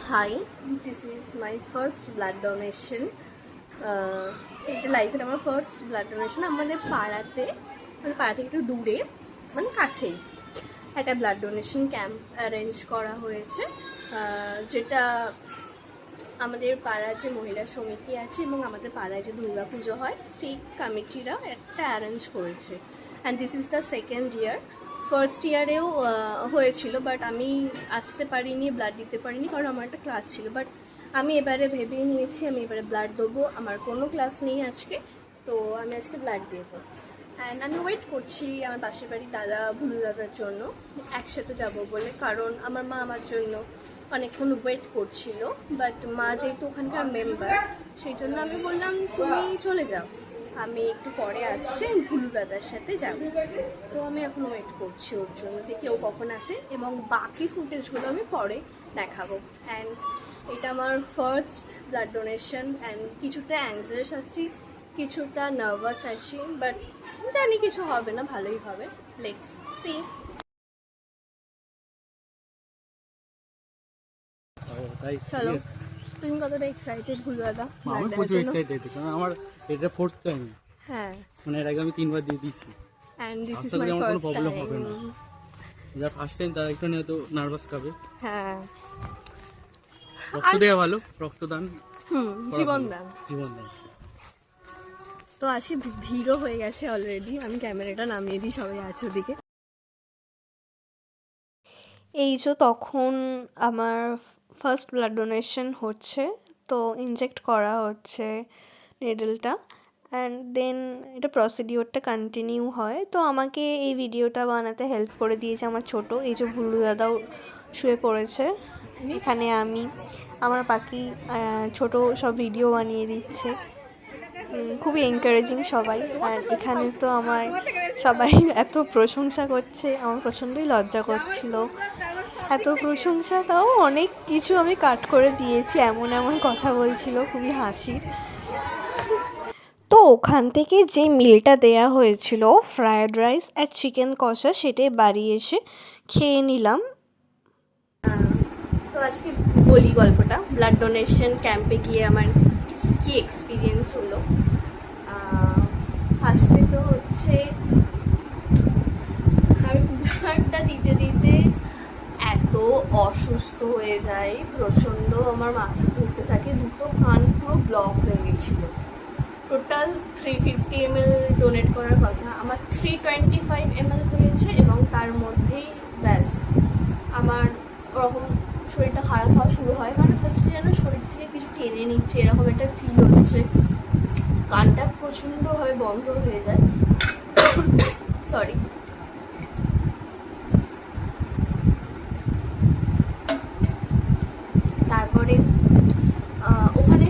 Hi, this is my first blood donation. এটা লাইফের আমার ফার্স্ট ব্লাড ডোনেশন। আমাদের পাড়াতে মানে পাড়া থেকে একটু দূরে মানে কাছেই একটা ব্লাড ডোনেশন ক্যাম্প অ্যারেঞ্জ করা হয়েছে, যেটা আমাদের পাড়ার যে মহিলা সমিতি আছে এবং আমাদের পাড়ায় যে দুর্গা পুজো হয় সেই কমিটিরা একটা অ্যারেঞ্জ করেছে। And this is the second year. First ইয়ারেও হয়েছিল, বাট আমি আসতে পারিনি, ব্লাড দিতে পারিনি, কারণ আমার একটা ক্লাস ছিল। বাট আমি এবারে ভেবে নিয়েছি আমি এবারে ব্লাড দেবো। আমার কোনো ক্লাস নেই আজকে, তো আমি আজকে ব্লাড দেবো। অ্যান্ড আমি ওয়েট করছি আমার পাশের বাড়ির দাদা, ভুলু দাদার জন্য একসাথে যাব বলে, কারণ আমার মা আমার জন্য অনেকক্ষণ ওয়েট করছিল। বাট মা যেহেতু ওখানকার মেম্বার, সেই জন্য আমি বললাম তুমি চলে যাও, আমি একটু পরে আসছি, ভুলু দাদার সাথে যাব। তো আমি এখন ওয়েট করছি ওর জন্য, দেখি ও কখন আসে, এবং বাকি ফুটেজগুলো আমি পরে দেখাবো। অ্যান্ড এটা আমার ফার্স্ট ব্লাড ডোনেশন। অ্যান্ড কিছুটা অ্যাংজাস আছি, কিছুটা নার্ভাস আছি, বাট জানি কিছু হবে না, ভালোই হবে। Let's see. চলো, তুমি কতটা এক্সাইটেড ভুলু দাদা? আমি প্রচুর এক্সাইটেড, কারণ আমার এটা ফোর্থ টাইম। হ্যাঁ, মানে এর আগে আমি 3 বার দিয়ে দিয়েছি। এন্ড দিস ইজ আসলে মাই আমার কোনো ফার্স্ট প্রবলেম হবে টাইম। না। যারা ফার্স্ট টাইম তারা একটু হয়তো নার্ভাস খাবে। হ্যাঁ, রক্ত দেওয়া ভালো, রক্তদান জীবনদান। জীবনদান। তো আজকে ভিড়ও হয়ে গেছে অলরেডি, আমি ক্যামেরাটা নামিয়ে দিই, সবাই আছে ওদিকে। এই যে তখন আমার ফার্স্ট ব্লাড ডোনেশন হচ্ছে, তো ইনজেক্ট করা হচ্ছে নেডলটা, অ্যান্ড দেন এটা প্রসিডিওরটা কন্টিনিউ হয়। তো আমাকে এই ভিডিওটা বানাতে হেল্প করে দিয়েছে আমার ছোট, এই যে ভুলু দাদাও শুয়ে পড়েছে এখানে, আমি আমার বাকি ছোট সব ভিডিও বানিয়ে দিচ্ছে। খুবই এনকারেজিং সবাই। আর এখানে তো আমার সবাই এত প্রশংসা করছে, আমার প্রচণ্ডই লজ্জা করছিল, এত প্রশংসা, তাও অনেক কিছু আমি কাট করে দিয়েছি, এমন এমন কথা বলছিল, খুবই হাসির। তো ওখান থেকে যে মিলটা দেয়া হয়েছিল ফ্রায়েড রাইস আর চিকেন কষা, সেটাই বাড়ি এসে খেয়ে নিলাম। তো আজকে বলি গল্পটা, ব্লাড ডোনেশন ক্যাম্পে গিয়ে আমার কি এক্সপিরিয়েন্স হলো। ফার্স্টে তো হচ্ছে আমি ব্লাডটা দিতে দিতে এত অসুস্থ হয়ে যাই, প্রচণ্ড আমার মাথা ঘুরতে থাকে, দুটো কান পুরো ব্লক হয়ে গেছিলো। টোটাল 350 ml ডোনেট করার কথা, আমার 325 ml হয়েছে, এবং তার মধ্যেই ব্যাস আমার ওরকম শরীরটা খারাপ হওয়া শুরু হয়। মানে ফার্স্টে যেন শরীর থেকে কিছু টেনে নিচ্ছে এরকম একটা ফিল হচ্ছে, কানটা প্রচণ্ডভাবে বন্ধ হয়ে যায়। সরি। তারপরে ওখানে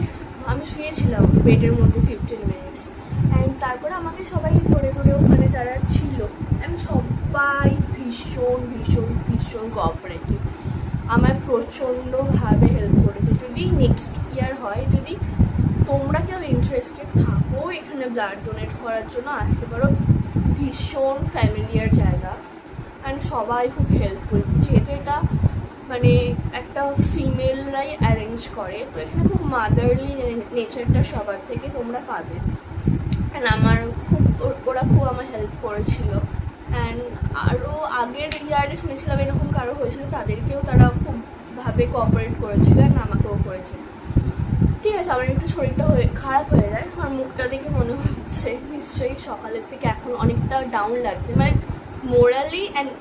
আমি শুয়েছিলাম বেডের মধ্যে 15 মিনিটস, অ্যান্ড তারপরে আমাকে সবাই ধরে ধরে ওখানে যারা ছিল, আমি সবাই ভীষণ ভীষণ ভীষণ কোঅপারেটিভ, আমার প্রচণ্ডভাবে হেল্প করেছে। যদি নেক্সট ইয়ার হয়, যদি তোমরা কেউ ইন্টারেস্টেড থাকো এখানে ব্লাড ডোনেট করার জন্য, আসতে পারো। ভীষণ ফ্যামিলিয়ার জায়গা, অ্যান্ড সবাই খুব হেল্পফুল। যেহেতু এটা মানে একটা ফিমেলরাই অ্যারেঞ্জ করে, তো এখানে খুব মাদারলি নেচারটা সবার থেকে তোমরা পাবে। অ্যান্ড আমার খুব ওরা খুব আমার হেল্প করেছিল। অ্যান্ড আরও আগের ইয়ারে শুনেছিলাম এরকম কারো হয়েছিল, তাদেরকেও তারা খুবভাবে কোঅপারেট করেছিল, অ্যান্ড আমাকেও করেছে। ঠিক আছে, আমার একটু শরীরটা খারাপ হয়ে যায়, আমার মুখটা দেখে মনে হচ্ছে নিশ্চয়ই সকালের থেকে এখন অনেকটা ডাউন লাগছে, মানে মোরালি অ্যান্ড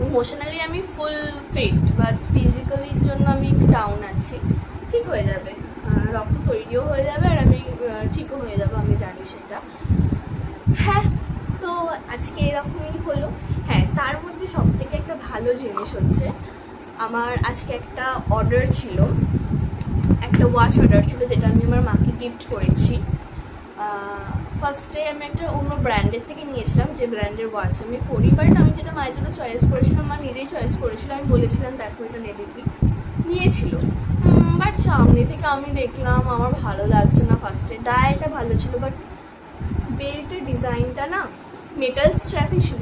ইমোশনালি আমি ফুল ফিট, বাট ফিজিক্যালির জন্য আমি একটু ডাউন আছি। ঠিক হয়ে যাবে, রক্ত তৈরিও হয়ে যাবে, আর আমি ঠিকও হয়ে যাবো, আমি জানি সেটা। হ্যাঁ, তো আজকে এরকমই হলো। হ্যাঁ, তার মধ্যে সব থেকে একটা ভালো জিনিস হচ্ছে, আমার আজকে একটা অর্ডার ছিল, একটা ওয়াচ অর্ডার ছিল, যেটা আমি আমার মাকে গিফট করেছি। ফার্স্টে আমি একটা অন্য ব্র্যান্ডের থেকে নিয়েছিলাম, যে ব্র্যান্ডের ওয়াচ আমি পরি, বাট আমি যেটা মায়ের জন্য চয়েস করেছিলাম, মা নিজেই চয়েস করেছিল, আমি বলেছিলাম দেখো এটা নেবে কি, নিয়েছিল। বাট সামনে থেকে আমি দেখলাম আমার ভালো লাগছে না। ফার্স্টে ডায়ালটা ভালো ছিল, বাট বেল্টের ডিজাইনটা না, মেটাল স্ট্র্যাপই ছিল,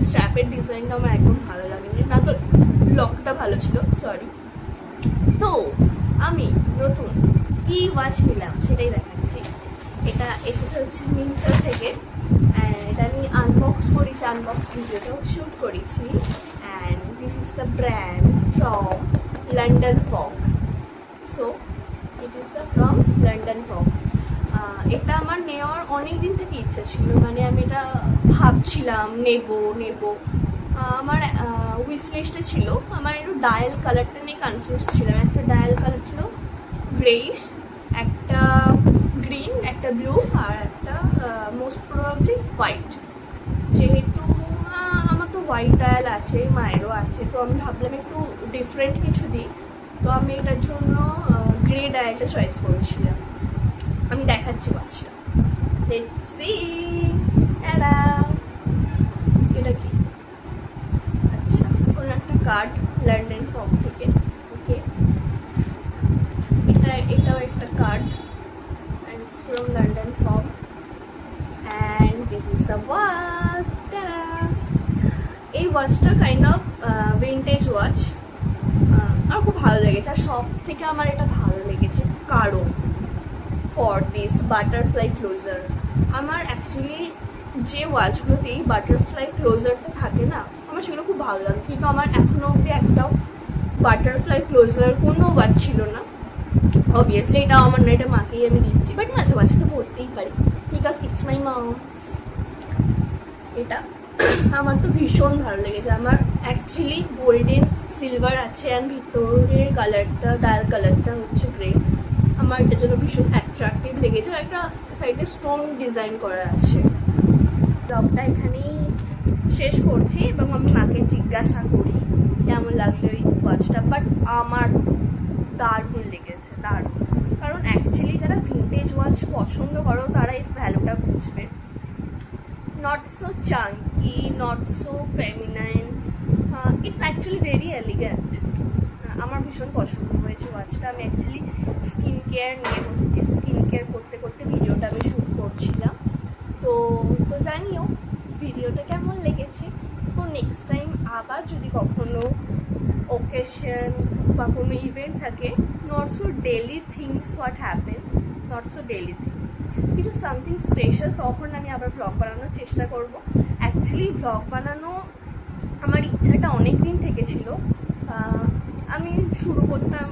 স্ট্র্যাপের ডিজাইনটা আমার একদম ভালো লাগেনি। না তো লকটা ভালো ছিল, সরি, তো আমি নতুন কি ওয়াচ নিলাম সেটাই দেখাচ্ছি। এটা এসেছে হচ্ছে মিন্ত্রা থেকে, অ্যান্ড এটা আমি আনবক্স করেছি, আনবক্স ভিডিওটাও শ্যুট করেছি। And this is the brand from London fog. So it is the from London fog. এটা আমার নেওয়ার অনেক দিন থেকে ইচ্ছা ছিল, মানে আমি এটা ভাবছিলাম নেব। আমার উইশ লিস্টে ছিল। আমার একটু ডায়াল কালারটা নিয়ে কনফিউজ ছিলাম। একটা ডায়াল কালার ছিল গ্রেইশ, একটা গ্রিন, একটা ব্লু, আর একটা মোস্ট প্রবাবলি হোয়াইট। যেহেতু আমার তো হোয়াইট ডায়াল আছে, মায়েরও আছে, তো আমি ভাবলাম একটু ডিফারেন্ট কিছু দিই। তো আমি এটার জন্য গ্রে ডায়ালটা চয়েস করেছিলাম। আমি দেখাচ্ছি ওয়াচটা, লেটস সি। এটা কি? আচ্ছা, কোনো একটা কার্ড লন্ডন ফগ থেকে। ওকে, এটাও একটা card, and it's from London Fog, and this is the watch. এই ওয়াচটা কাইন্ড অফ ভিন্টেজ ওয়াচ। আমার খুব ভালো লেগেছে, আর সব থেকে আমার এটা ভালো লেগেছে কারণ ফর দিস বাটারফ্লাই ক্লোজার। আমার অ্যাকচুয়ালি যে ওয়াচগুলোতেই বাটারফ্লাই ক্লোজারটা থাকে না, আমার সেগুলো খুব ভালো লাগে, কিন্তু আমার এখনো অবধি একটাও বাটারফ্লাই ক্লোজার কোনো ওয়াচ ছিল না। অবভিয়াসলি এটাও আমার না, এটা মাকেই আমি দিচ্ছি, বাট মাঝে মাঝে তো পড়তেই পারি, বিকজ ইটস মাই মম। এটা আমার তো ভীষণ ভালো লেগেছে। আমার অ্যাকচুয়ালি গোল্ডেন সিলভার আছে, অ্যান্ড ভিতরের কালারটা, ডায়াল কালারটা হচ্ছে গ্রে। আমার এটার জন্য ভীষণ অ্যাট্রাকটিভ লেগেছে, আর একটা সাইডে স্টোন ডিজাইন করা আছে। ব্লগটা এখানেই শেষ করছি, এবং আমি মাকে জিজ্ঞাসা করি কেমন লাগলো এই ওয়াচটা। বাট আমার দারুণ লেগেছে, দারুণ। কারণ অ্যাকচুয়ালি যারা ভিন্টেজ ওয়াচ পছন্দ করো তারা এই ভ্যালুটা বুঝবে। Not so Chunky, not so feminine, it's actually very elegant. আমার ভীষণ পছন্দ হয়েছে ওয়াচটা। আমি অ্যাকচুয়ালি স্কিন কেয়ার নিয়ে বলছি, স্কিন কেয়ার করতে করতে ভিডিওটা আমি শ্যুট করছিলাম। তো জানিও ভিডিওটা কেমন লেগেছে। তো নেক্সট টাইম আবার যদি কখনো ওকেশন বা কোনো ইভেন্ট থাকে, not so daily things what happen, not so daily thing, কিছু সামথিং স্পেশাল, তখন আমি আবার ব্লগ বানানোর চেষ্টা করব। অ্যাকচুয়ালি ব্লগ বানানো আমার ইচ্ছাটা অনেক দিন থেকে ছিল। আমি শুরু করতাম,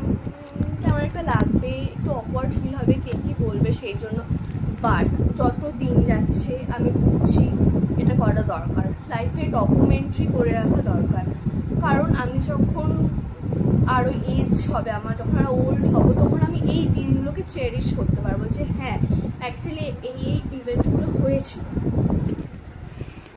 কেমন একটা লাগবে, একটু অকওয়ার্ড ফিল হবে, কে কী বলবে সেই জন্য। বাট যত দিন যাচ্ছে আমি বুঝছি এটা করা দরকার, লাইফে ডকুমেন্টারি করে রাখা দরকার। কারণ আমি যখন আরও এজ হবে আমার, যখন আরও ওল্ড হব, তখন আমি এই দিনগুলোকে চেরিশ করতে পারবো যে হ্যাঁ অ্যাকচুয়ালি এই ইভেন্টগুলো হয়েছিল।